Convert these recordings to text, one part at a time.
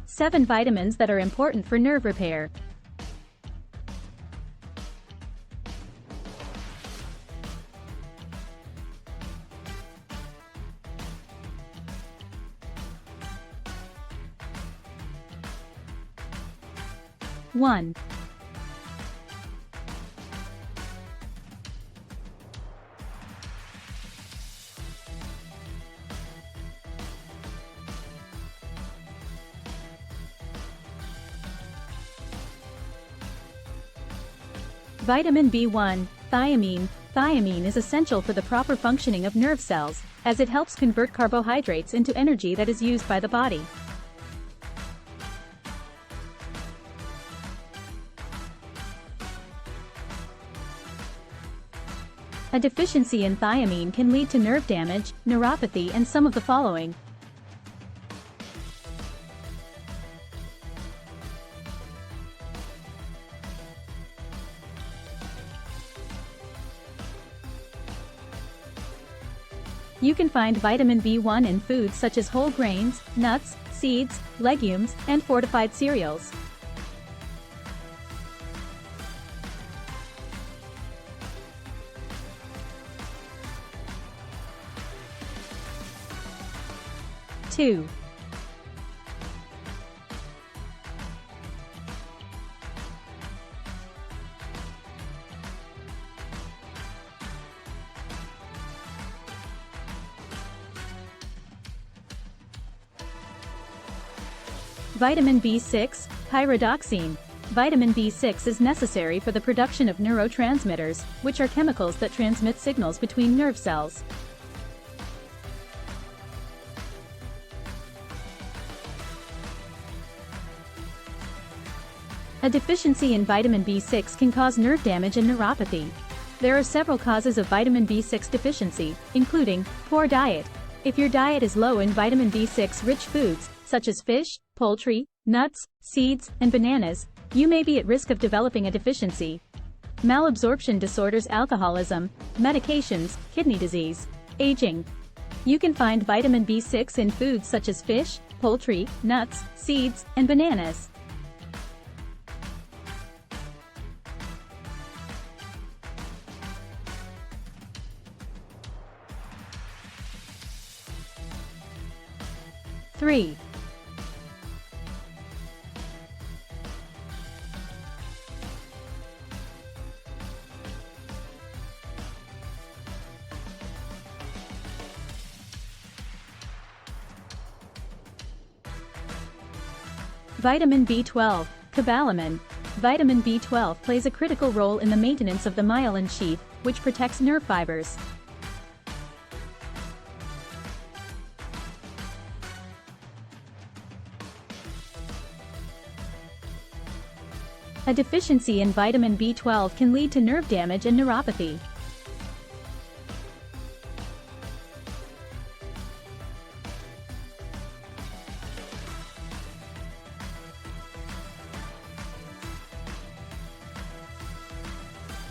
7 vitamins that are important for nerve repair. One. Vitamin B1, thiamine. Thiamine is essential for the proper functioning of nerve cells, as it helps convert carbohydrates into energy that is used by the body. A deficiency in thiamine can lead to nerve damage, neuropathy, and some of the following. You can find vitamin B1 in foods such as whole grains, nuts, seeds, legumes, and fortified cereals. Two. Vitamin B6, Pyridoxine. Vitamin B6 is necessary for the production of neurotransmitters, which are chemicals that transmit signals between nerve cells. A deficiency in vitamin B6 can cause nerve damage and neuropathy. There are several causes of vitamin B6 deficiency, including poor diet. If your diet is low in vitamin B6-rich foods, such as fish, poultry, nuts, seeds, and bananas, you may be at risk of developing a deficiency. Malabsorption disorders, alcoholism, medications, kidney disease, aging. You can find vitamin B6 in foods such as fish, poultry, nuts, seeds, and bananas. Three. Vitamin B12, Cobalamin. Vitamin B12 plays a critical role in the maintenance of the myelin sheath, which protects nerve fibers. A deficiency in vitamin B12 can lead to nerve damage and neuropathy.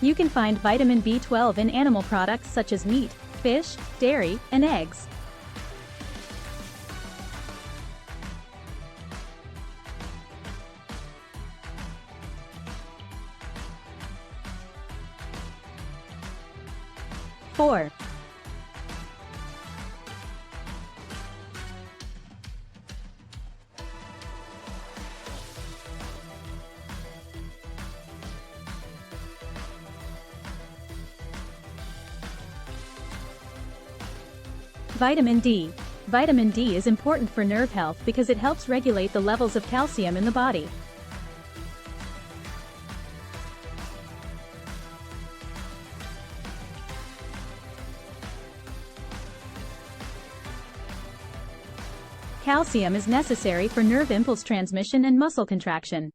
You can find vitamin B12 in animal products such as meat, fish, dairy, and eggs. Four. Vitamin D. Vitamin D is important for nerve health because it helps regulate the levels of calcium in the body. Calcium is necessary for nerve impulse transmission and muscle contraction.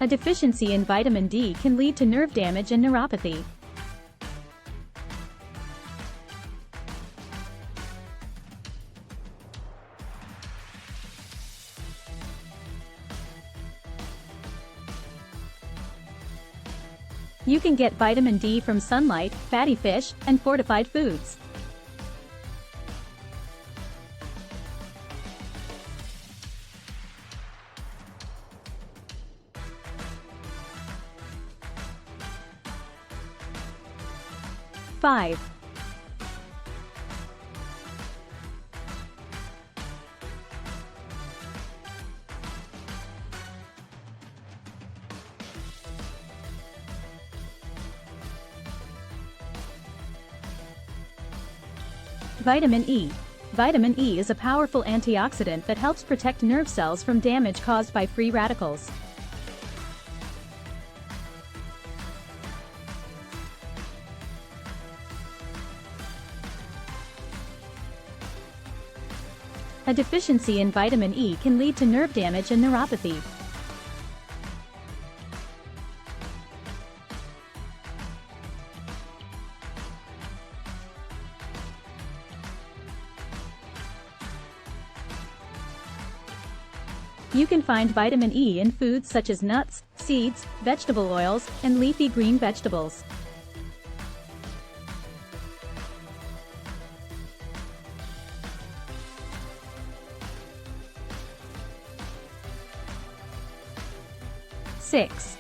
A deficiency in vitamin D can lead to nerve damage and neuropathy. You can get vitamin D from sunlight, fatty fish, and fortified foods. Five. Vitamin E. Vitamin E is a powerful antioxidant that helps protect nerve cells from damage caused by free radicals. A deficiency in vitamin E can lead to nerve damage and neuropathy. You can find vitamin E in foods such as nuts, seeds, vegetable oils, and leafy green vegetables. Six.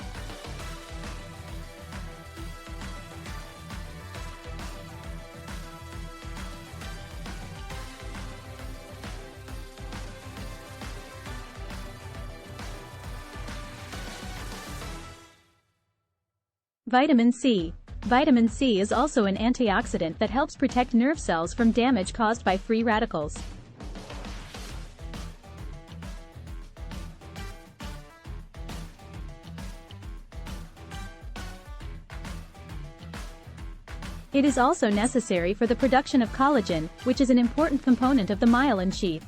Vitamin C. Vitamin C is also an antioxidant that helps protect nerve cells from damage caused by free radicals. It is also necessary for the production of collagen, which is an important component of the myelin sheath.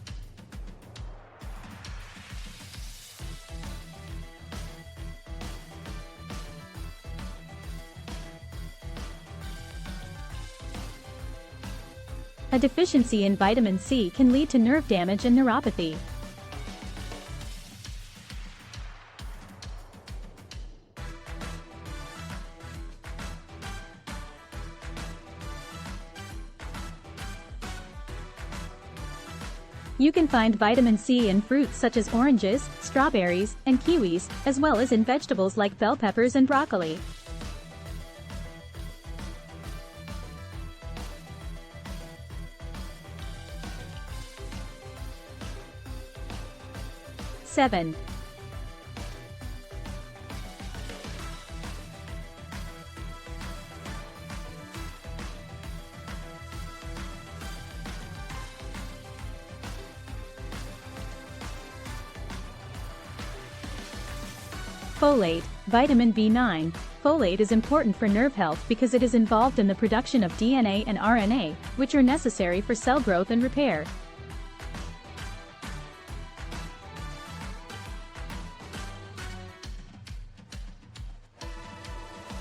A deficiency in vitamin C can lead to nerve damage and neuropathy. You can find vitamin C in fruits such as oranges, strawberries, and kiwis, as well as in vegetables like bell peppers and broccoli. Seven. Folate. Vitamin B9. Folate is important for nerve health because it is involved in the production of DNA and RNA, which are necessary for cell growth and repair.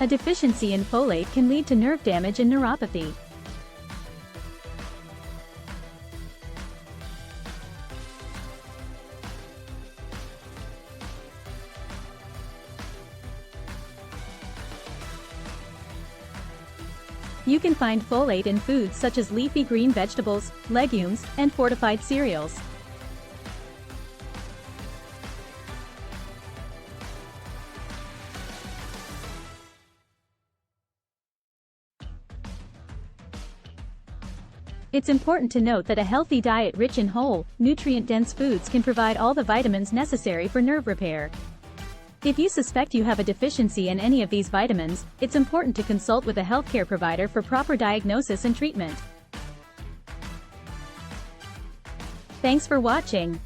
A deficiency in folate can lead to nerve damage and neuropathy. You can find folate in foods such as leafy green vegetables, legumes, and fortified cereals. It's important to note that a healthy diet rich in whole, nutrient-dense foods can provide all the vitamins necessary for nerve repair. If you suspect you have a deficiency in any of these vitamins, it's important to consult with a healthcare provider for proper diagnosis and treatment. Thanks for watching.